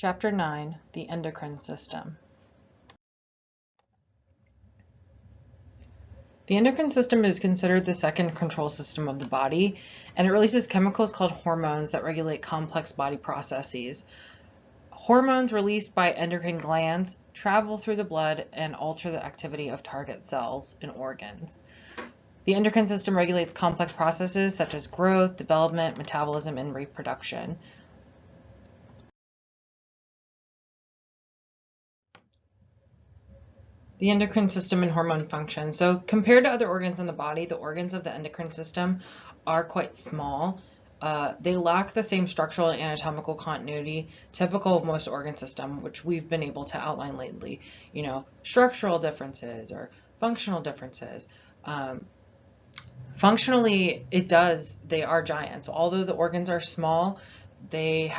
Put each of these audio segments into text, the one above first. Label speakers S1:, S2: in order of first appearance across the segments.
S1: Chapter 9, the Endocrine System. The endocrine system is considered the second control system of the body, and it releases chemicals called hormones that regulate complex body processes. Hormones released by endocrine glands travel through the blood and alter the activity of target cells and organs. The endocrine system regulates complex processes such as growth, development, metabolism, and reproduction. The endocrine system and hormone function. So compared to other organs in the body, the organs of the endocrine system are quite small. They lack the same structural and anatomical continuity typical of most organ systems, which we've been able to outline lately. Structural differences or functional differences. Functionally, they are giants. So although the organs are small, they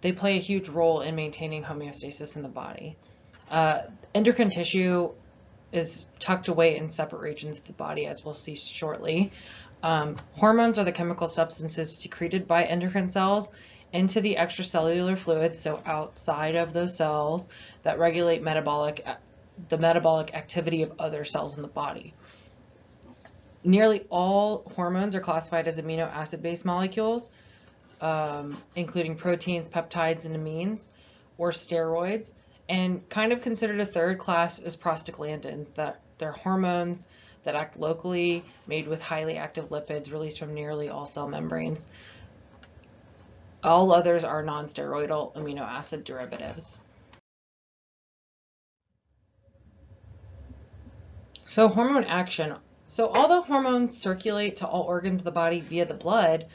S1: play a huge role in maintaining homeostasis in the body. Endocrine tissue is tucked away in separate regions of the body, as we'll see shortly. Hormones are the chemical substances secreted by endocrine cells into the extracellular fluids, so outside of those cells, that regulate the metabolic activity of other cells in the body. Nearly all hormones are classified as amino acid-based molecules, including proteins, peptides, and amines, or steroids. And kind of considered a third class is prostaglandins, that they're hormones that act locally, made with highly active lipids released from nearly all cell membranes. All others are non-steroidal amino acid derivatives. So hormone action. So although hormones circulate to all organs of the body via the blood,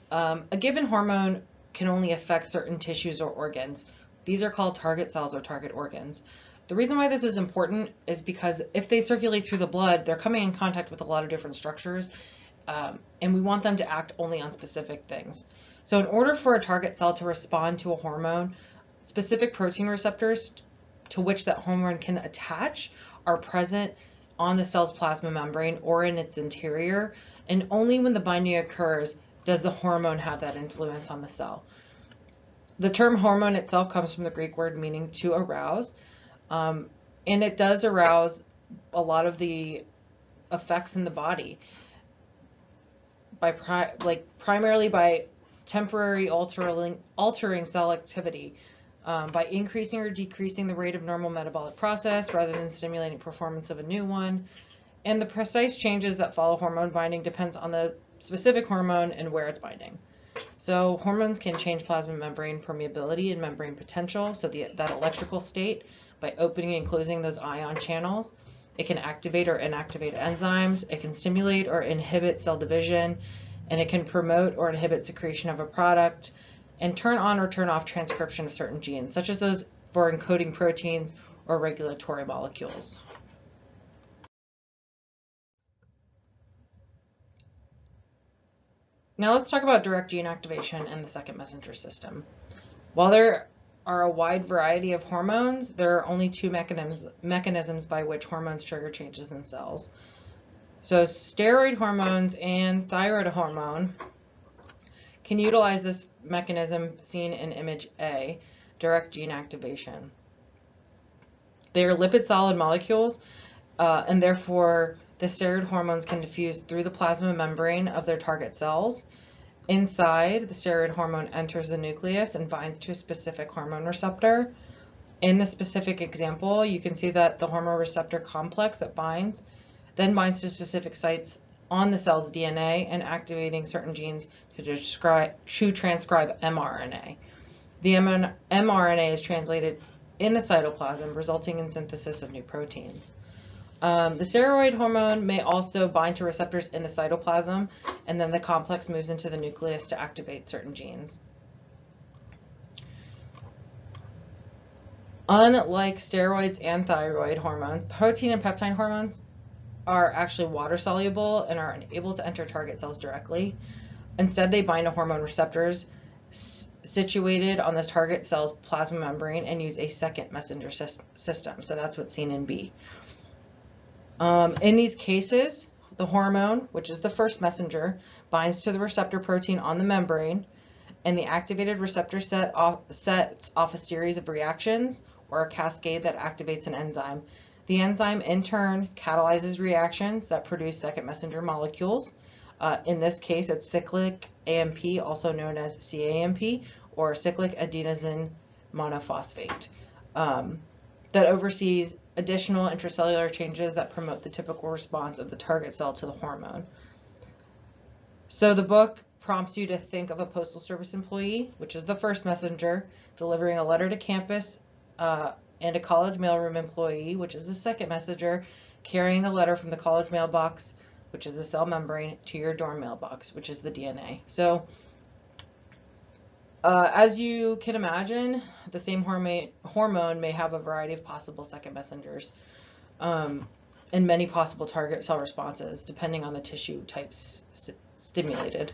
S1: a given hormone can only affect certain tissues or organs. These are called target cells or target organs. The reason why this is important is because if they circulate through the blood, they're coming in contact with a lot of different structures, and we want them to act only on specific things. So in order for a target cell to respond to a hormone, specific protein receptors to which that hormone can attach are present on the cell's plasma membrane or in its interior, and only when the binding occurs does the hormone have that influence on the cell. The term hormone itself comes from the Greek word meaning to arouse, and it does arouse a lot of the effects in the body primarily by temporary altering cell activity, by increasing or decreasing the rate of normal metabolic process rather than stimulating performance of a new one. And the precise changes that follow hormone binding depends on the specific hormone and where it's binding. So hormones can change plasma membrane permeability and membrane potential, so that electrical state, by opening and closing those ion channels. It can activate or inactivate enzymes, it can stimulate or inhibit cell division, and it can promote or inhibit secretion of a product, and turn on or turn off transcription of certain genes, such as those for encoding proteins or regulatory molecules. Now let's talk about direct gene activation and the second messenger system. While there are a wide variety of hormones, there are only two mechanisms by which hormones trigger changes in cells. So steroid hormones and thyroid hormone can utilize this mechanism seen in image A, direct gene activation. They are lipid solid molecules, and therefore the steroid hormones can diffuse through the plasma membrane of their target cells. Inside, the steroid hormone enters the nucleus and binds to a specific hormone receptor. In the specific example, you can see that the hormone receptor complex that binds to specific sites on the cell's DNA and activating certain genes to transcribe mRNA. The mRNA is translated in the cytoplasm, resulting in synthesis of new proteins. The steroid hormone may also bind to receptors in the cytoplasm, and then the complex moves into the nucleus to activate certain genes. Unlike steroids and thyroid hormones, protein and peptide hormones are actually water soluble and are unable to enter target cells directly. Instead, they bind to hormone receptors situated on the target cell's plasma membrane and use a second messenger system. So that's what's seen in B. In these cases, the hormone, which is the first messenger, binds to the receptor protein on the membrane, and the activated receptor sets off a series of reactions or a cascade that activates an enzyme. The enzyme in turn catalyzes reactions that produce second messenger molecules. In this case, it's cyclic AMP, also known as CAMP, or cyclic adenosine monophosphate, that oversees additional intracellular changes that promote the typical response of the target cell to the hormone. So the book prompts you to think of a postal service employee, which is the first messenger, delivering a letter to campus, and a college mailroom employee, which is the second messenger, carrying the letter from the college mailbox, which is the cell membrane, to your dorm mailbox, which is the DNA. So as you can imagine, the same hormone may have a variety of possible second messengers, and many possible target cell responses, depending on the tissue types stimulated.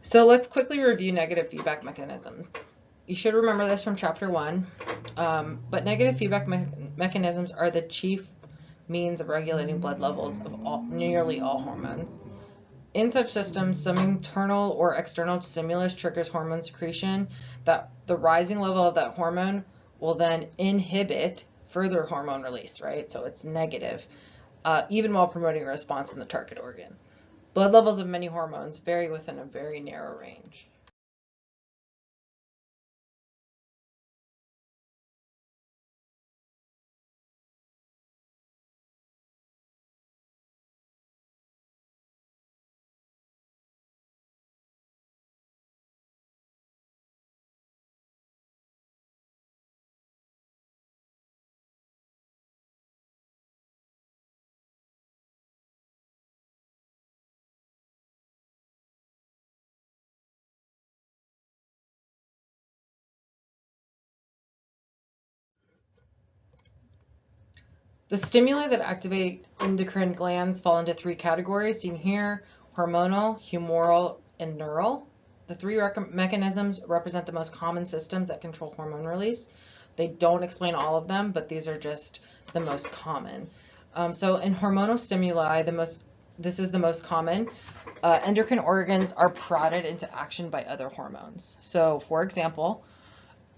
S1: So let's quickly review negative feedback mechanisms. You should remember this from chapter 1, but negative feedback mechanisms are the chief means of regulating blood levels of nearly all hormones. In such systems, some internal or external stimulus triggers hormone secretion. That the rising level of that hormone will then inhibit further hormone release, right? So it's negative, even while promoting a response in the target organ. Blood levels of many hormones vary within a very narrow range. The stimuli that activate endocrine glands fall into 3 categories seen here: hormonal, humoral, and neural. The 3 mechanisms represent the most common systems that control hormone release. They don't explain all of them, but these are just the most common. So in hormonal stimuli, this is the most common. Endocrine organs are prodded into action by other hormones. So for example,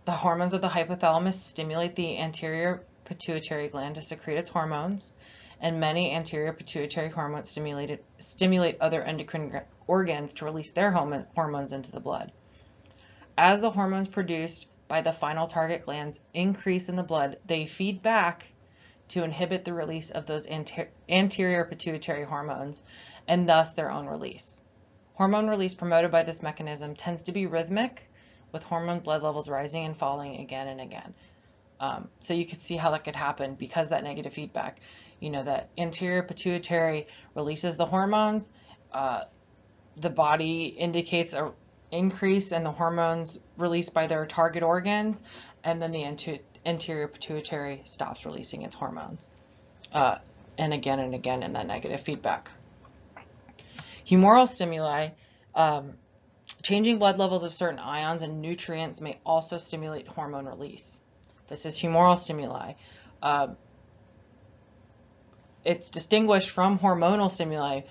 S1: the hormones of the hypothalamus stimulate the anterior pituitary gland to secrete its hormones, and many anterior pituitary hormones stimulate other endocrine organs to release their hormones into the blood. As the hormones produced by the final target glands increase in the blood, they feed back to inhibit the release of those anterior pituitary hormones and thus their own release. Hormone release promoted by this mechanism tends to be rhythmic, with hormone blood levels rising and falling again and again. So you could see how that could happen because that negative feedback, that anterior pituitary releases the hormones, the body indicates an increase in the hormones released by their target organs, and then the anterior pituitary stops releasing its hormones. And again in that negative feedback. Humoral stimuli, changing blood levels of certain ions and nutrients may also stimulate hormone release. This is humoral stimuli. It's distinguished from hormonal stimuli,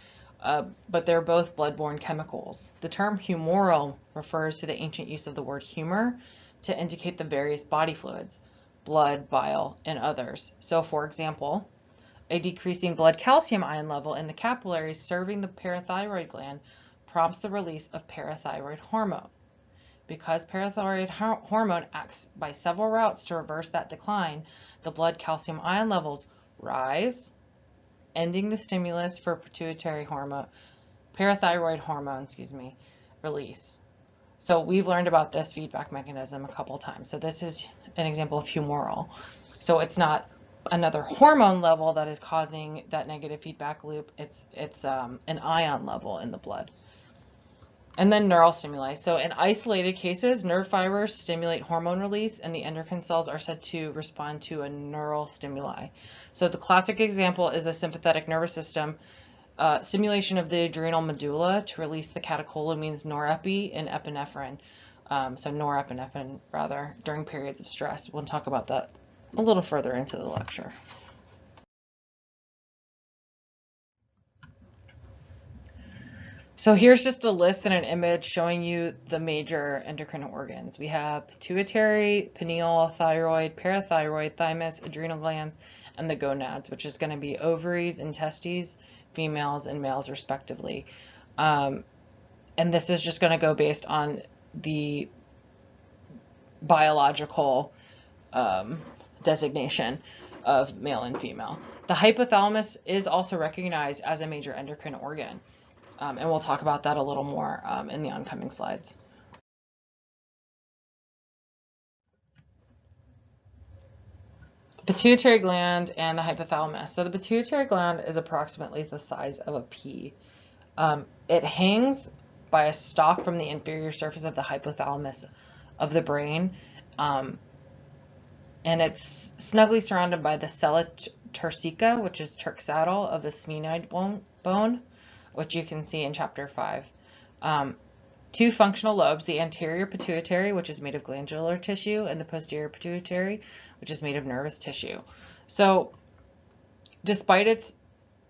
S1: but they're both blood-borne chemicals. The term humoral refers to the ancient use of the word humor to indicate the various body fluids, blood, bile, and others. So, for example, a decreasing blood calcium ion level in the capillaries serving the parathyroid gland prompts the release of parathyroid hormone. Because parathyroid hormone acts by several routes to reverse that decline, the blood calcium ion levels rise, ending the stimulus for parathyroid hormone, release. So we've learned about this feedback mechanism a couple times. So this is an example of humoral. So it's not another hormone level that is causing that negative feedback loop. It's an ion level in the blood. And then neural stimuli. So in isolated cases, nerve fibers stimulate hormone release, and the endocrine cells are said to respond to a neural stimuli. So the classic example is the sympathetic nervous system stimulation of the adrenal medulla to release the catecholamines norepi and epinephrine. So norepinephrine, rather, during periods of stress. We'll talk about that a little further into the lecture. So here's just a list and an image showing you the major endocrine organs. We have pituitary, pineal, thyroid, parathyroid, thymus, adrenal glands, and the gonads, which is going to be ovaries and testes, females and males respectively. And this is just going to go based on the biological designation of male and female. The hypothalamus is also recognized as a major endocrine organ. And we'll talk about that a little more in the oncoming slides. The pituitary gland and the hypothalamus. So the pituitary gland is approximately the size of a pea. It hangs by a stalk from the inferior surface of the hypothalamus of the brain, and it's snugly surrounded by the sella turcica, which is Turk's saddle of the sphenoid bone, which you can see in chapter 5. Two functional lobes, the anterior pituitary, which is made of glandular tissue, and the posterior pituitary, which is made of nervous tissue. So despite its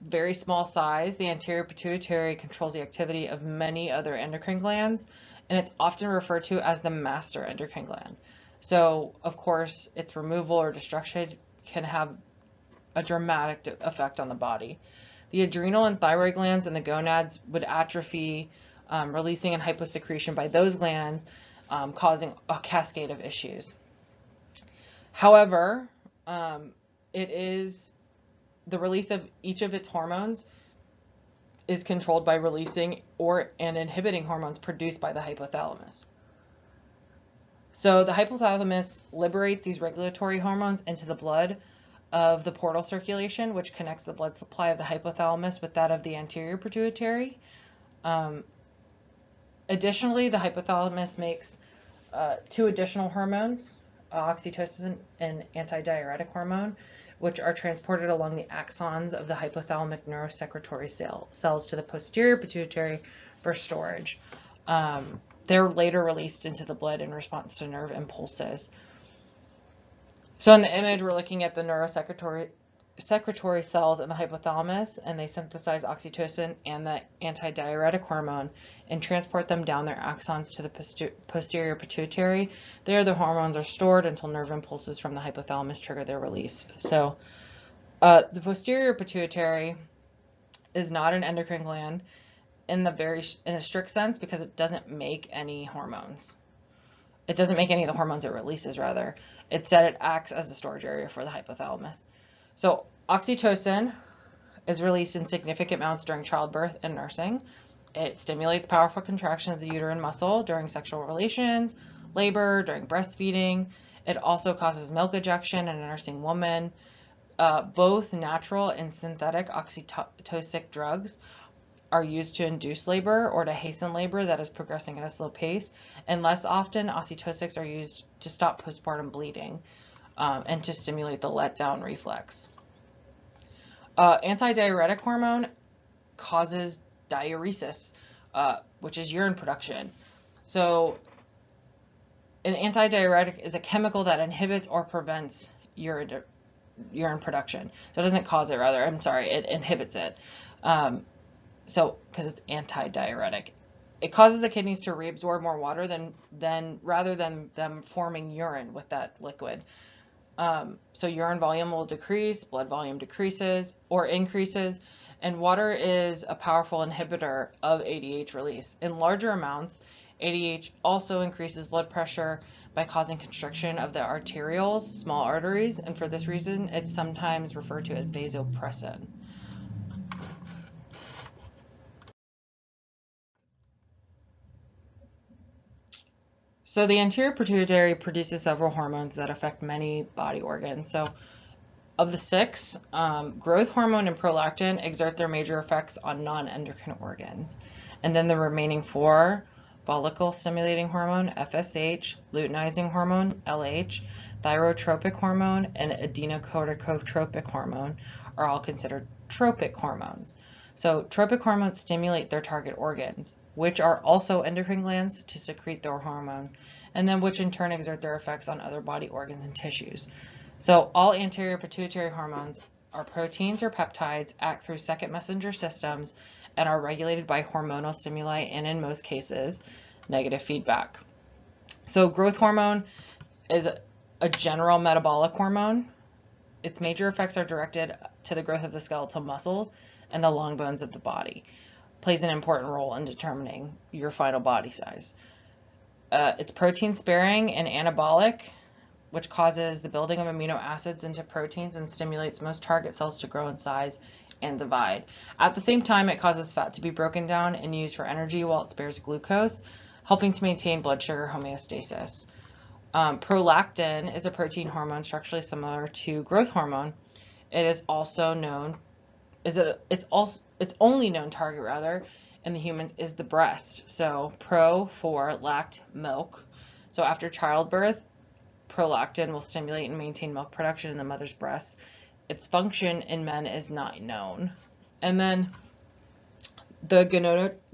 S1: very small size, the anterior pituitary controls the activity of many other endocrine glands, and it's often referred to as the master endocrine gland. So of course, its removal or destruction can have a dramatic effect on the body. The adrenal and thyroid glands and the gonads would atrophy, releasing and hyposecretion by those glands, causing a cascade of issues. However, it is the release of each of its hormones is controlled by releasing and inhibiting hormones produced by the hypothalamus. So the hypothalamus liberates these regulatory hormones into the blood of the portal circulation, which connects the blood supply of the hypothalamus with that of the anterior pituitary. Additionally, the hypothalamus makes two additional hormones, oxytocin and antidiuretic hormone, which are transported along the axons of the hypothalamic neurosecretory cells to the posterior pituitary for storage. They're later released into the blood in response to nerve impulses. So in the image, we're looking at the neurosecretory cells in the hypothalamus, and they synthesize oxytocin and the antidiuretic hormone and transport them down their axons to the posterior pituitary. There, the hormones are stored until nerve impulses from the hypothalamus trigger their release. So the posterior pituitary is not an endocrine gland in a strict sense because it doesn't make any hormones. It doesn't make any of the hormones it releases, rather. Instead, it acts as the storage area for the hypothalamus. So oxytocin is released in significant amounts during childbirth and nursing. It stimulates powerful contraction of the uterine muscle during sexual relations, labor, during breastfeeding. It also causes milk ejection in a nursing woman. Both natural and synthetic oxytocic drugs are used to induce labor or to hasten labor that is progressing at a slow pace, and less often oxytocics are used to stop postpartum bleeding and to stimulate the letdown reflex. Antidiuretic hormone causes diuresis, which is urine production. So an antidiuretic is a chemical that inhibits or prevents urine production. So it doesn't cause it, it inhibits it. Because it's antidiuretic. It causes the kidneys to reabsorb more water rather than them forming urine with that liquid. So urine volume will decrease, blood volume decreases or increases, and water is a powerful inhibitor of ADH release. In larger amounts, ADH also increases blood pressure by causing constriction of the arterioles, small arteries, and for this reason, it's sometimes referred to as vasopressin. So the anterior pituitary produces several hormones that affect many body organs. So of the 6, growth hormone and prolactin exert their major effects on non-endocrine organs. And then the remaining 4, follicle stimulating hormone, FSH, luteinizing hormone, LH, thyrotropic hormone, and adenocorticotropic hormone are all considered tropic hormones. So tropic hormones stimulate their target organs, which are also endocrine glands, to secrete their hormones, and then which in turn exert their effects on other body organs and tissues. So all anterior pituitary hormones are proteins or peptides, act through second messenger systems, and are regulated by hormonal stimuli and, in most cases, negative feedback. So growth hormone is a general metabolic hormone. Its major effects are directed to the growth of the skeletal muscles and the long bones of the body. Plays an important role in determining your final body size. It's protein sparing and anabolic, which causes the building of amino acids into proteins and stimulates most target cells to grow in size and divide. At the same time, it causes fat to be broken down and used for energy while it spares glucose, helping to maintain blood sugar homeostasis. Prolactin is a protein hormone structurally similar to growth hormone. It is also known, its only known target in the humans is the breast. So pro for lact, milk. So after childbirth, prolactin will stimulate and maintain milk production in the mother's breast. Its function in men is not known. And then the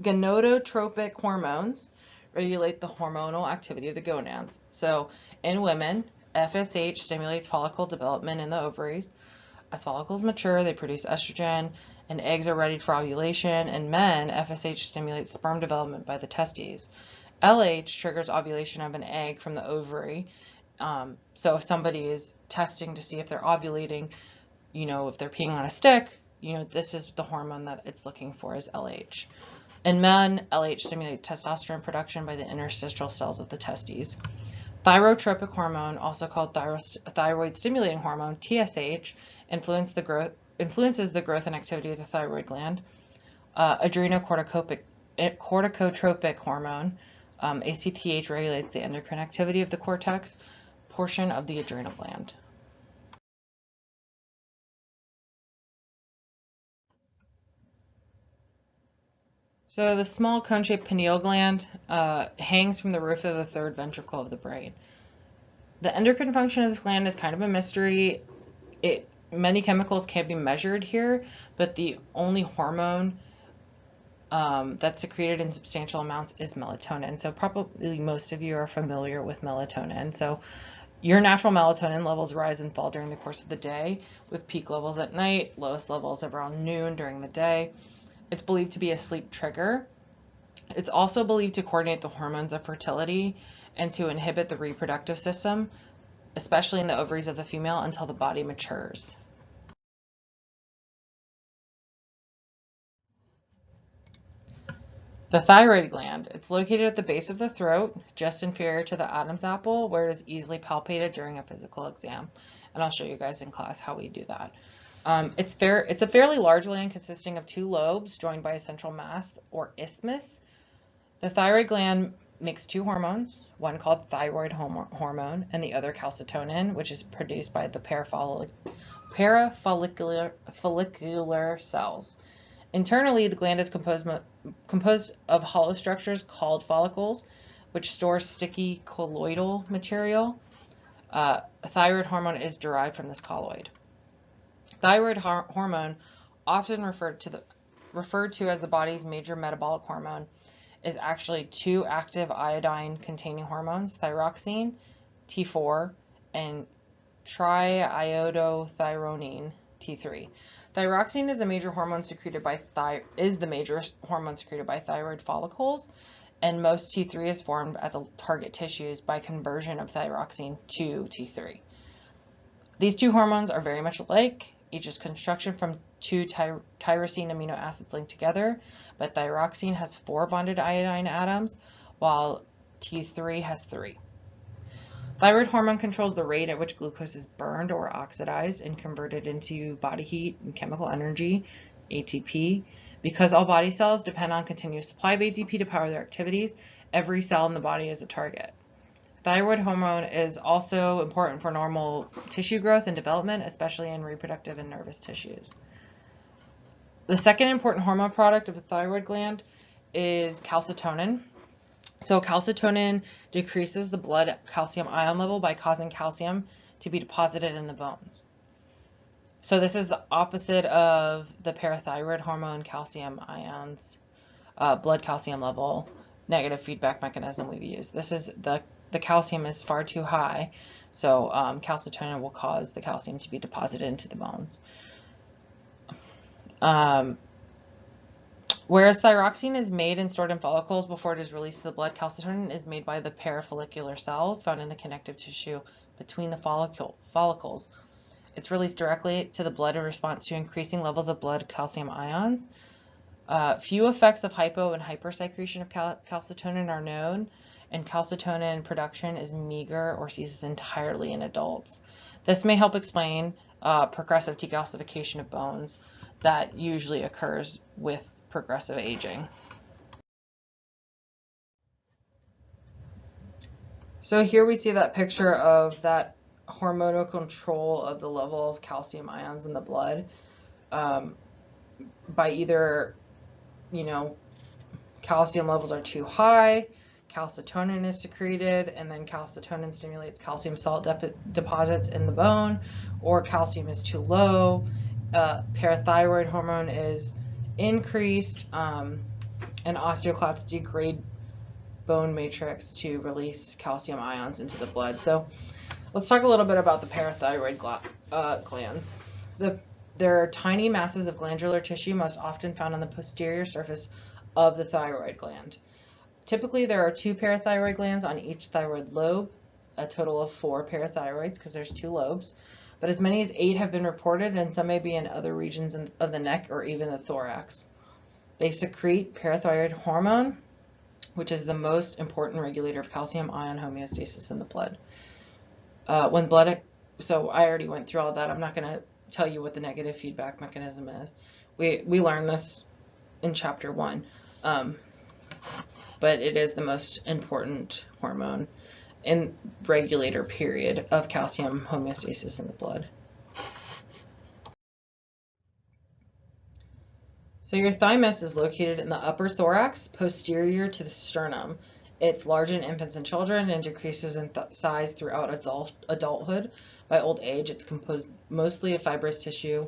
S1: gonadotropic hormones regulate the hormonal activity of the gonads. So in women, FSH stimulates follicle development in the ovaries. As follicles mature, they produce estrogen, and eggs are ready for ovulation. In men, FSH stimulates sperm development by the testes. LH triggers ovulation of an egg from the ovary. So if somebody is testing to see if they're ovulating, if they're peeing on a stick, this is the hormone that it's looking for, is LH. In men, LH stimulates testosterone production by the interstitial cells of the testes. Thyrotropic hormone, also called thyroid stimulating hormone, TSH, influences the growth and activity of the thyroid gland. Adrenocorticotropic hormone, ACTH, regulates the endocrine activity of the cortex portion of the adrenal gland. So the small cone-shaped pineal gland hangs from the roof of the third ventricle of the brain. The endocrine function of this gland is kind of a mystery. Many chemicals can be measured here, but the only hormone that's secreted in substantial amounts is melatonin. So probably most of you are familiar with melatonin. So your natural melatonin levels rise and fall during the course of the day, with peak levels at night, lowest levels around noon during the day. It's believed to be a sleep trigger. It's also believed to coordinate the hormones of fertility and to inhibit the reproductive system, especially in the ovaries of the female, until the body matures. The thyroid gland. It's located at the base of the throat, just inferior to the Adam's apple, where it is easily palpated during a physical exam. And I'll show you guys in class how we do that. It's a fairly large gland consisting of two lobes joined by a central mass or isthmus. The thyroid gland makes two hormones, one called thyroid hormone and the other calcitonin, which is produced by the parafollicular cells. Internally, the gland is composed of hollow structures called follicles, which store sticky colloidal material. Thyroid hormone is derived from this colloid. Thyroid hormone, often referred to as the body's major metabolic hormone, is actually two active iodine-containing hormones, thyroxine, T4, and triiodothyronine, T3. Thyroxine is the major hormone secreted by thyroid follicles, and most T3 is formed at the target tissues by conversion of thyroxine to T3. These two hormones are very much alike. Each is construction from two tyrosine amino acids linked together, but thyroxine has 4 bonded iodine atoms, while T3 has 3. Thyroid hormone controls the rate at which glucose is burned or oxidized and converted into body heat and chemical energy, ATP. Because all body cells depend on continuous supply of ATP to power their activities, every cell in the body is a target. Thyroid hormone is also important for normal tissue growth and development, especially in reproductive and nervous tissues. The second important hormone product of the thyroid gland is calcitonin. So calcitonin decreases the blood calcium ion level by causing calcium to be deposited in the bones. So this is the opposite of the parathyroid hormone calcium ions, blood calcium level, negative feedback mechanism we've used. This is the calcium is far too high, so calcitonin will cause the calcium to be deposited into the bones. Whereas thyroxine is made and stored in follicles before it is released to the blood, calcitonin is made by the parafollicular cells found in the connective tissue between the follicles. It's released directly to the blood in response to increasing levels of blood calcium ions. Few effects of hypo and hypersecretion of calcitonin are known, and calcitonin production is meager or ceases entirely in adults. This may help explain progressive decalcification of bones that usually occurs with progressive aging. So here we see that picture of that hormonal control of the level of calcium ions in the blood by either, calcium levels are too high, calcitonin is secreted, and then calcitonin stimulates calcium salt deposits in the bone, or calcium is too low, parathyroid hormone is increased, and osteoclasts degrade bone matrix to release calcium ions into the blood. So let's talk a little bit about the parathyroid glands. There are tiny masses of glandular tissue most often found on the posterior surface of the thyroid gland. Typically, there are 2 parathyroid glands on each thyroid lobe, a total of 4 parathyroids because there's 2 lobes, but as many as 8 have been reported, and some may be in other regions of the neck or even the thorax. They secrete parathyroid hormone, which is the most important regulator of calcium ion homeostasis in the blood. So I already went through all that. I'm not going to tell you what the negative feedback mechanism is. We learned this in chapter 1. But it is the most important hormone and regulator period of calcium homeostasis in the blood. So your thymus is located in the upper thorax, posterior to the sternum. It's large in infants and children and decreases in size throughout adulthood. By old age, it's composed mostly of fibrous tissue,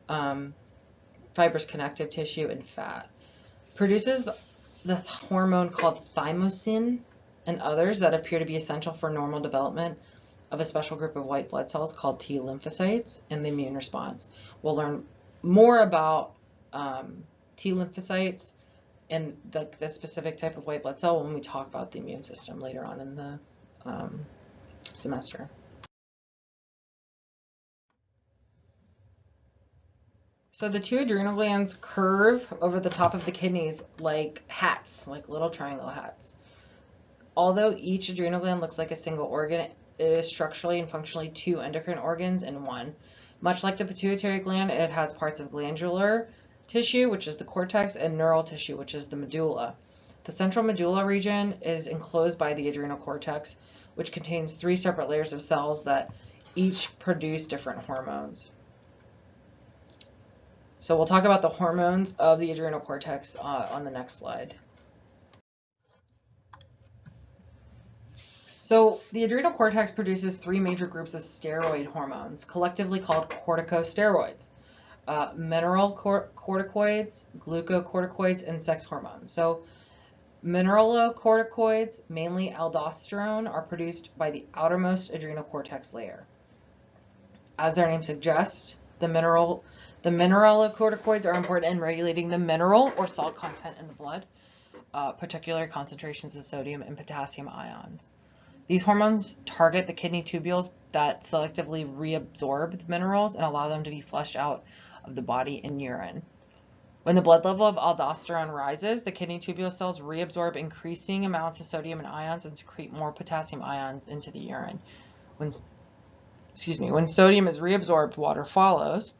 S1: fibrous connective tissue, and fat. Produces the hormone called thymosin and others that appear to be essential for normal development of a special group of white blood cells called T lymphocytes and the immune response. We'll learn more about T lymphocytes and the specific type of white blood cell when we talk about the immune system later on in the semester. So the 2 adrenal glands curve over the top of the kidneys like hats, like little triangle hats. Although each adrenal gland looks like a single organ, it is structurally and functionally 2 endocrine organs in one. Much like the pituitary gland, it has parts of glandular tissue, which is the cortex, and neural tissue, which is the medulla. The central medulla region is enclosed by the adrenal cortex, which contains 3 separate layers of cells that each produce different hormones. So we'll talk about the hormones of the adrenal cortex on the next slide. So the adrenal cortex produces 3 major groups of steroid hormones, collectively called corticosteroids. Mineralocorticoids, glucocorticoids, and sex hormones. So mineralocorticoids, mainly aldosterone, are produced by the outermost adrenal cortex layer. As their name suggests, the mineralocorticoids are important in regulating the mineral or salt content in the blood, particular concentrations of sodium and potassium ions. These hormones target the kidney tubules that selectively reabsorb the minerals and allow them to be flushed out of the body in urine. When the blood level of aldosterone rises, the kidney tubule cells reabsorb increasing amounts of sodium and ions and secrete more potassium ions into the urine. When sodium is reabsorbed, water follows.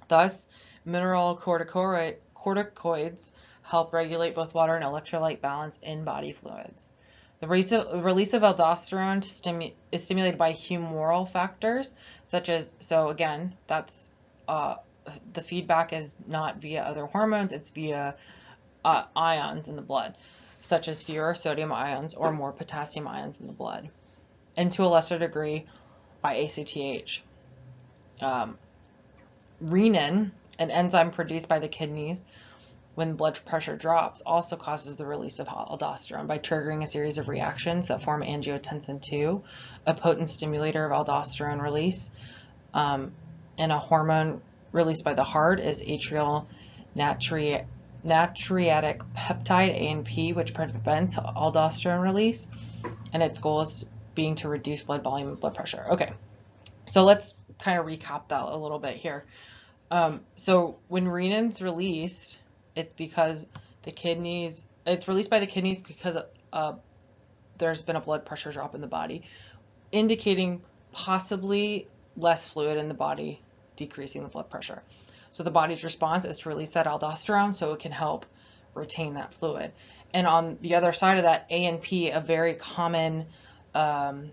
S1: Thus, mineralocorticoids help regulate both water and electrolyte balance in body fluids. The release of aldosterone is stimulated by humoral factors, such as, so again, that's the feedback is not via other hormones, it's via ions in the blood, such as fewer sodium ions or more potassium ions in the blood, and to a lesser degree by ACTH. Renin, an enzyme produced by the kidneys when blood pressure drops, also causes the release of aldosterone by triggering a series of reactions that form angiotensin II, a potent stimulator of aldosterone release, and a hormone released by the heart is atrial natriuretic peptide, ANP, which prevents aldosterone release, and its goal is being to reduce blood volume and blood pressure. Okay, so let's kind of recap that a little bit here. So when renin's released, it's because it's released by the kidneys because there's been a blood pressure drop in the body, indicating possibly less fluid in the body, decreasing the blood pressure. So the body's response is to release that aldosterone so it can help retain that fluid. And on the other side of that, ANP, a very common hormone,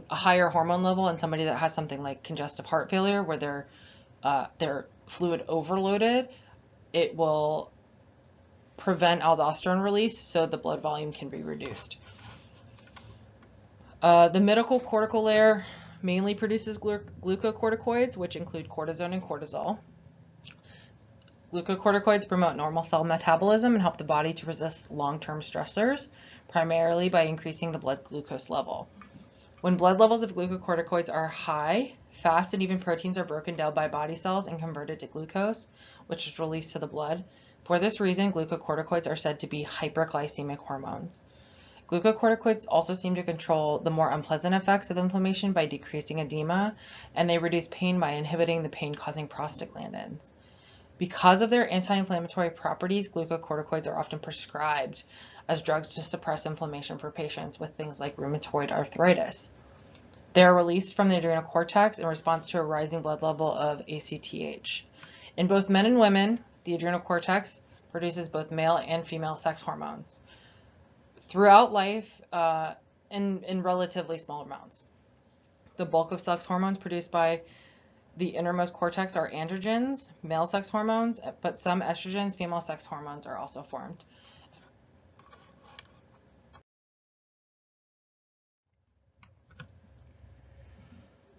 S1: a higher hormone level in somebody that has something like congestive heart failure, where they're fluid overloaded, it will prevent aldosterone release so the blood volume can be reduced. The middle cortical layer mainly produces glucocorticoids, which include cortisone and cortisol. Glucocorticoids promote normal cell metabolism and help the body to resist long-term stressors, primarily by increasing the blood glucose level. When blood levels of glucocorticoids are high, fats and even proteins are broken down by body cells and converted to glucose, which is released to the blood. For this reason, glucocorticoids are said to be hyperglycemic hormones. Glucocorticoids also seem to control the more unpleasant effects of inflammation by decreasing edema, and they reduce pain by inhibiting the pain-causing prostaglandins. Because of their anti-inflammatory properties, glucocorticoids are often prescribed as drugs to suppress inflammation for patients with things like rheumatoid arthritis. They are released from the adrenal cortex in response to a rising blood level of ACTH. In both men and women, the adrenal cortex produces both male and female sex hormones throughout life in relatively small amounts. The bulk of sex hormones produced by the innermost cortex are androgens, male sex hormones, but some estrogens, female sex hormones, are also formed.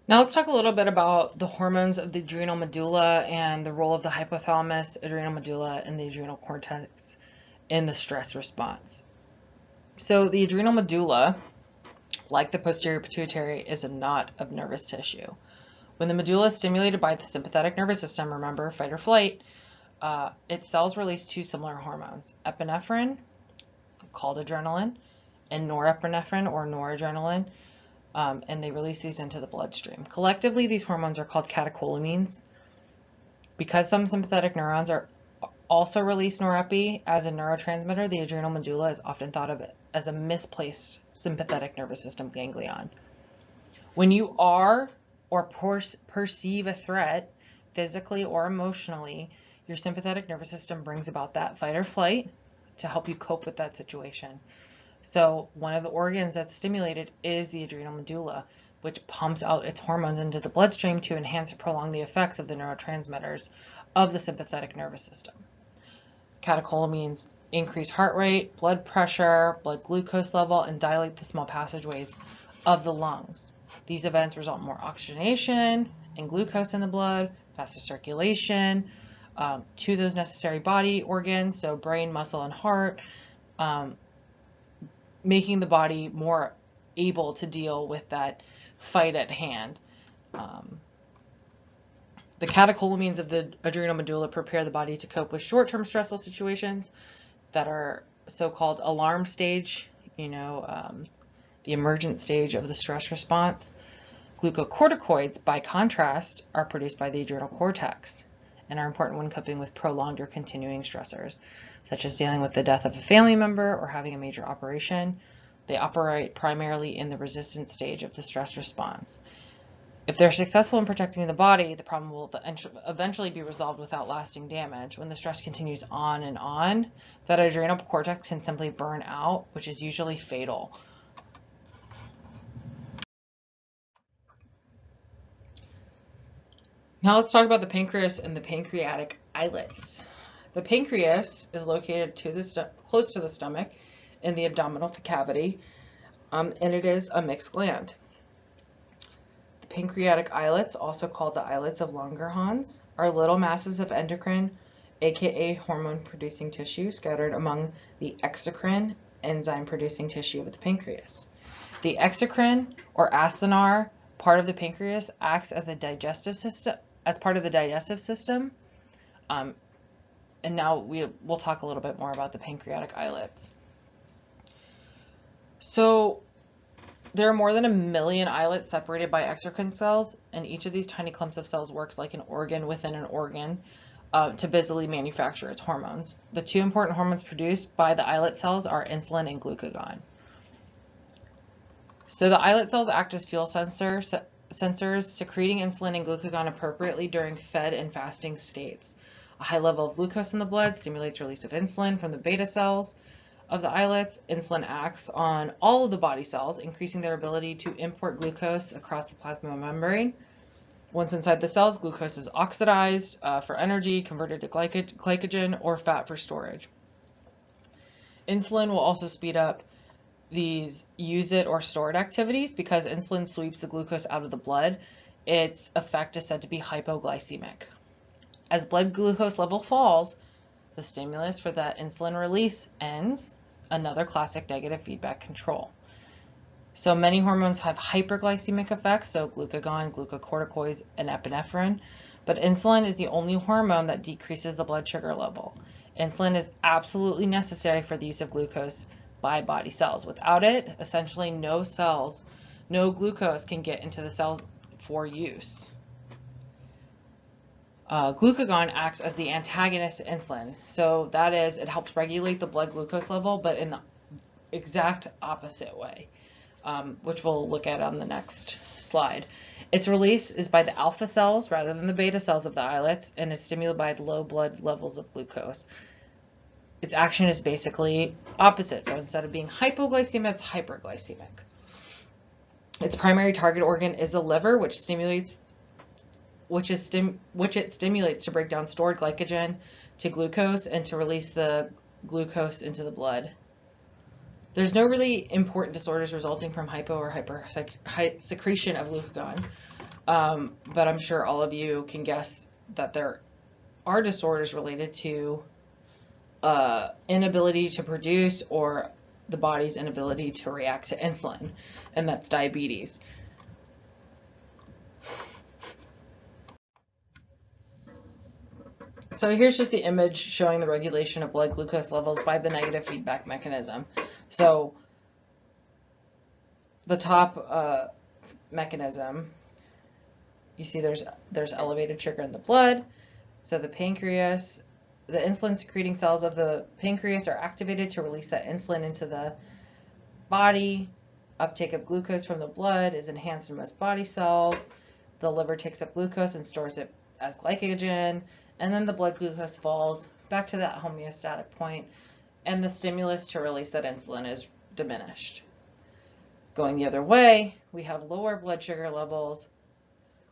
S1: Now let's talk a little bit about the hormones of the adrenal medulla and the role of the hypothalamus, adrenal medulla, and the adrenal cortex in the stress response. So the adrenal medulla, like the posterior pituitary, is a knot of nervous tissue. When the medulla is stimulated by the sympathetic nervous system, remember, fight or flight, its cells release 2 similar hormones, epinephrine, called adrenaline, and norepinephrine, or noradrenaline, and they release these into the bloodstream. Collectively, these hormones are called catecholamines. Because some sympathetic neurons are also release norepi as a neurotransmitter, the adrenal medulla is often thought of as a misplaced sympathetic nervous system ganglion. When you are or perceive a threat, physically or emotionally, your sympathetic nervous system brings about that fight or flight to help you cope with that situation. So one of the organs that's stimulated is the adrenal medulla, which pumps out its hormones into the bloodstream to enhance and prolong the effects of the neurotransmitters of the sympathetic nervous system. Catecholamines increase heart rate, blood pressure, blood glucose level, and dilate the small passageways of the lungs. These events result in more oxygenation and glucose in the blood, faster circulation to those necessary body organs, so brain, muscle, and heart, making the body more able to deal with that fight at hand. The catecholamines of the adrenal medulla prepare the body to cope with short-term stressful situations that are so-called alarm stage, the emergent stage of the stress response. Glucocorticoids, by contrast, are produced by the adrenal cortex and are important when coping with prolonged or continuing stressors, such as dealing with the death of a family member or having a major operation. They operate primarily in the resistance stage of the stress response. If they're successful in protecting the body, the problem will eventually be resolved without lasting damage. When the stress continues on, that adrenal cortex can simply burn out, which is usually fatal. Now let's talk about the pancreas and the pancreatic islets. The pancreas is located close to the stomach in the abdominal cavity, and it is a mixed gland. The pancreatic islets, also called the islets of Langerhans, are little masses of endocrine, aka hormone-producing tissue, scattered among the exocrine, enzyme-producing tissue of the pancreas. The exocrine, or acinar, part of the pancreas acts as part of the digestive system. And now we'll talk a little bit more about the pancreatic islets. So there are more than 1 million islets separated by exocrine cells, and each of these tiny clumps of cells works like an organ within an organ to busily manufacture its hormones. The two important hormones produced by the islet cells are insulin and glucagon. So the islet cells act as fuel sensors, secreting insulin and glucagon appropriately during fed and fasting states. A high level of glucose in the blood stimulates release of insulin from the beta cells of the islets. Insulin acts on all of the body cells, increasing their ability to import glucose across the plasma membrane. Once inside the cells, glucose is oxidized for energy, converted to glycogen, or fat for storage. Insulin will also speed up these use it or store it activities because insulin sweeps the glucose out of the blood. Its effect is said to be hypoglycemic. As blood glucose level falls, the stimulus for that insulin release ends, another classic negative feedback control. So many hormones have hyperglycemic effects, so glucagon, glucocorticoids, and epinephrine, but insulin is the only hormone that decreases the blood sugar level. Insulin is absolutely necessary for the use of glucose by body cells. Without it, essentially no glucose can get into the cells for use. Glucagon acts as the antagonist to insulin. So that is, it helps regulate the blood glucose level, but in the exact opposite way, which we'll look at on the next slide. Its release is by the alpha cells rather than the beta cells of the islets and is stimulated by low blood levels of glucose. Its action is basically opposite. So instead of being hypoglycemic, it's hyperglycemic. Its primary target organ is the liver, which it stimulates to break down stored glycogen to glucose and to release the glucose into the blood. There's no really important disorders resulting from hypo or hyper secretion of glucagon, but I'm sure all of you can guess that there are disorders related to inability to produce or the body's inability to react to insulin, and that's diabetes. So here's just the image showing the regulation of blood glucose levels by the negative feedback mechanism. So the top mechanism, you see there's elevated sugar in the blood. So the pancreas, the insulin secreting cells of the pancreas are activated to release that insulin into the body. Uptake of glucose from the blood is enhanced in most body cells. the liver takes up glucose and stores it as glycogen, and then the blood glucose falls back to that homeostatic point, and the stimulus to release that insulin is diminished. Going the other way, we have lower blood sugar levels.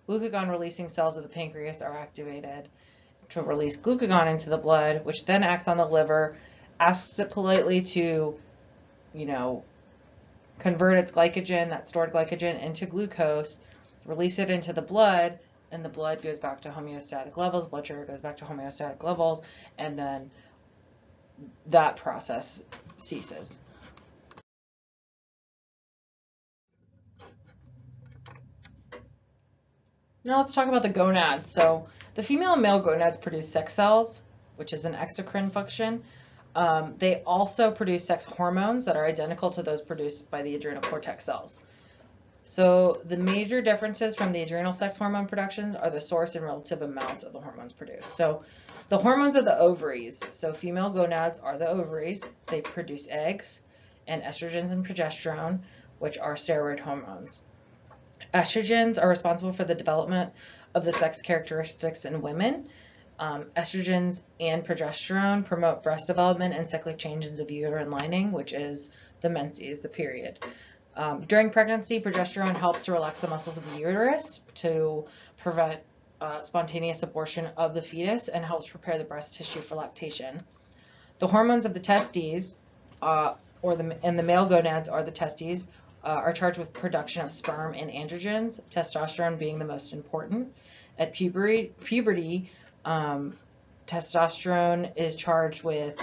S1: Glucagon-releasing cells of the pancreas are activated to release glucagon into the blood, which then acts on the liver, asks it politely to, convert its glycogen, that stored glycogen, into glucose, release it into the blood, and the blood goes back to homeostatic levels, blood sugar goes back to homeostatic levels, and then that process ceases. Now let's talk about the gonads. So the female and male gonads produce sex cells, which is an exocrine function. They also produce sex hormones that are identical to those produced by the adrenal cortex cells. So the major differences from the adrenal sex hormone productions are the source and relative amounts of the hormones produced. So the hormones are the ovaries. So female gonads are the ovaries. They produce eggs and estrogens and progesterone, which are steroid hormones. Estrogens are responsible for the development of the sex characteristics in women. Estrogens and progesterone promote breast development and cyclic changes of uterine lining, which is the menses, the period. During pregnancy, progesterone helps to relax the muscles of the uterus to prevent spontaneous abortion of the fetus and helps prepare the breast tissue for lactation. The hormones of the testes, and the male gonads are the testes, are charged with production of sperm and androgens, testosterone being the most important. At puberty, testosterone is charged with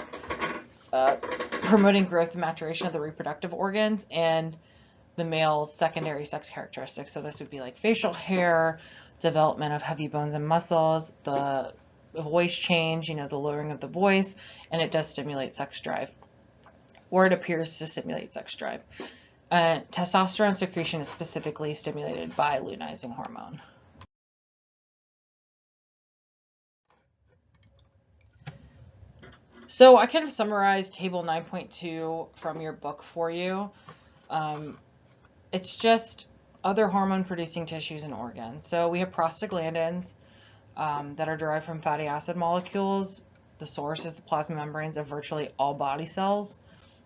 S1: promoting growth and maturation of the reproductive organs and the male's secondary sex characteristics. So this would be like facial hair, development of heavy bones and muscles, the voice change, the lowering of the voice, and it does stimulate sex drive, or it appears to stimulate sex drive. Testosterone secretion is specifically stimulated by luteinizing hormone. So I kind of summarized table 9.2 from your book for you. It's just other hormone producing tissues and organs. So we have prostaglandins that are derived from fatty acid molecules. The source is the plasma membranes of virtually all body cells.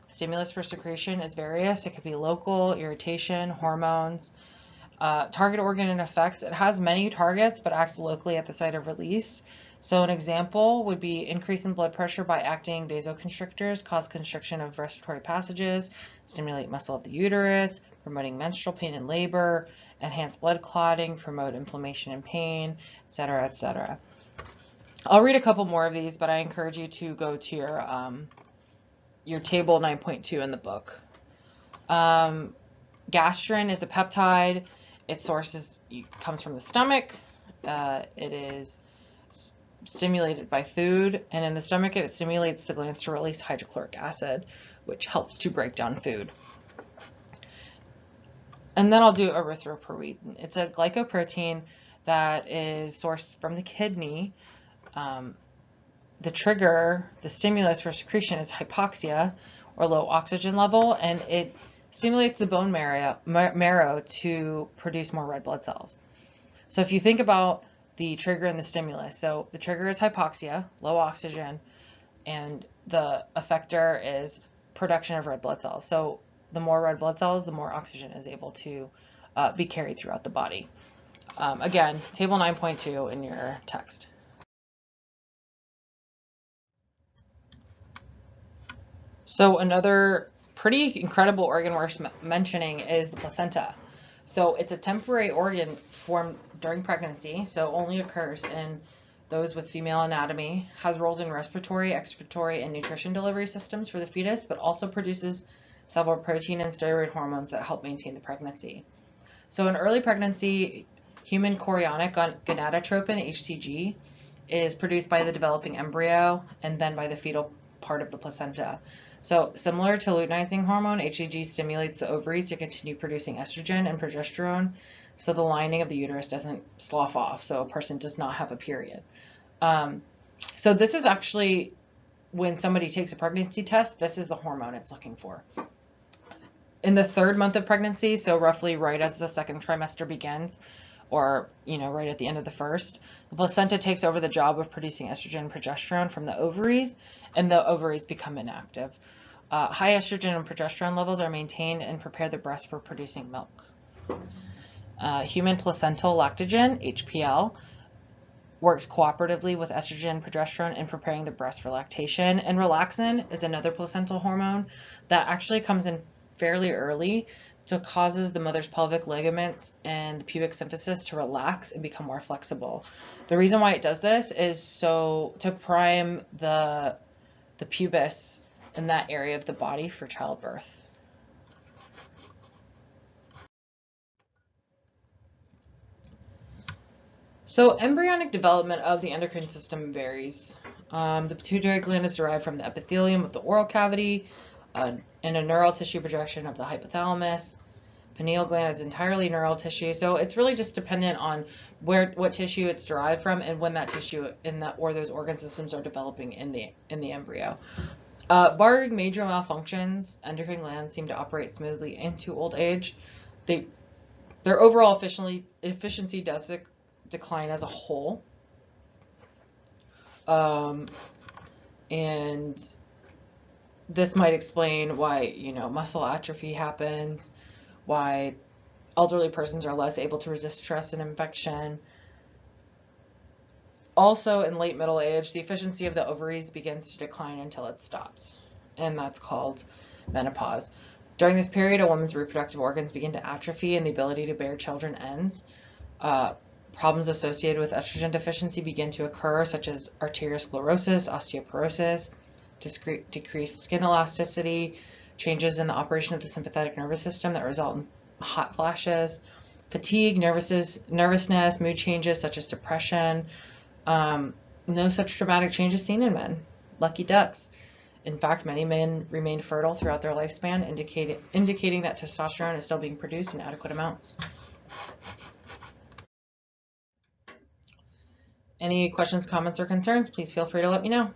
S1: Stimulus for secretion is various. It could be local, irritation, hormones. Target organ and effects. It has many targets, but acts locally at the site of release. So an example would be increase in blood pressure by acting vasoconstrictors, cause constriction of respiratory passages, stimulate muscle of the uterus, promoting menstrual pain and labor, enhance blood clotting, promote inflammation and pain, etc., etc. I'll read a couple more of these, but I encourage you to go to your table 9.2 in the book. Gastrin is a peptide. Its source comes from the stomach. It is stimulated by food, and in the stomach it stimulates the glands to release hydrochloric acid, which helps to break down food. And then I'll do erythropoietin. It's a glycoprotein that is sourced from the kidney. The trigger, the stimulus for secretion is hypoxia or low oxygen level, and it stimulates the bone marrow to produce more red blood cells. So if you think about the trigger and the stimulus, so the trigger is hypoxia, low oxygen, and the effector is production of red blood cells. So the more red blood cells, the more oxygen is able to be carried throughout the body. Again, table 9.2 in your text. So another pretty incredible organ worth mentioning is the placenta. So it's a temporary organ formed during pregnancy, so only occurs in those with female anatomy, has roles in respiratory, excretory, and nutrition delivery systems for the fetus, but also produces several protein and steroid hormones that help maintain the pregnancy. So in early pregnancy, human chorionic gonadotropin, HCG, is produced by the developing embryo and then by the fetal part of the placenta. So similar to luteinizing hormone, HCG stimulates the ovaries to continue producing estrogen and progesterone, so the lining of the uterus doesn't slough off, so a person does not have a period. So this is actually, when somebody takes a pregnancy test, this is the hormone it's looking for. In the 3rd month of pregnancy, so roughly right as the 2nd trimester begins, or, right at the end of the first. The placenta takes over the job of producing estrogen and progesterone from the ovaries, and the ovaries become inactive. High estrogen and progesterone levels are maintained and prepare the breast for producing milk. Human placental lactogen, HPL, works cooperatively with estrogen and progesterone in preparing the breast for lactation. And relaxin is another placental hormone that actually comes in fairly early, so it causes the mother's pelvic ligaments and the pubic symphysis to relax and become more flexible. The reason why it does this is so to prime the pubis in that area of the body for childbirth. So embryonic development of the endocrine system varies. The pituitary gland is derived from the epithelium of the oral cavity and a neural tissue projection of the hypothalamus. Pineal gland is entirely neural tissue, so it's really just dependent on what tissue it's derived from and when that tissue or those organ systems are developing in the embryo. Barring major malfunctions, endocrine glands seem to operate smoothly into old age. Their overall efficiency does decline as a whole, and this might explain why muscle atrophy happens, why elderly persons are less able to resist stress and infection. Also, in late middle age, the efficiency of the ovaries begins to decline until it stops, and that's called menopause. During this period, a woman's reproductive organs begin to atrophy and the ability to bear children ends. Problems associated with estrogen deficiency begin to occur, such as arteriosclerosis, osteoporosis, decreased skin elasticity, changes in the operation of the sympathetic nervous system that result in hot flashes, fatigue, nervousness, mood changes such as depression. No such dramatic changes seen in men. Lucky ducks. In fact, many men remain fertile throughout their lifespan, indicating that testosterone is still being produced in adequate amounts. Any questions, comments, or concerns, please feel free to let me know.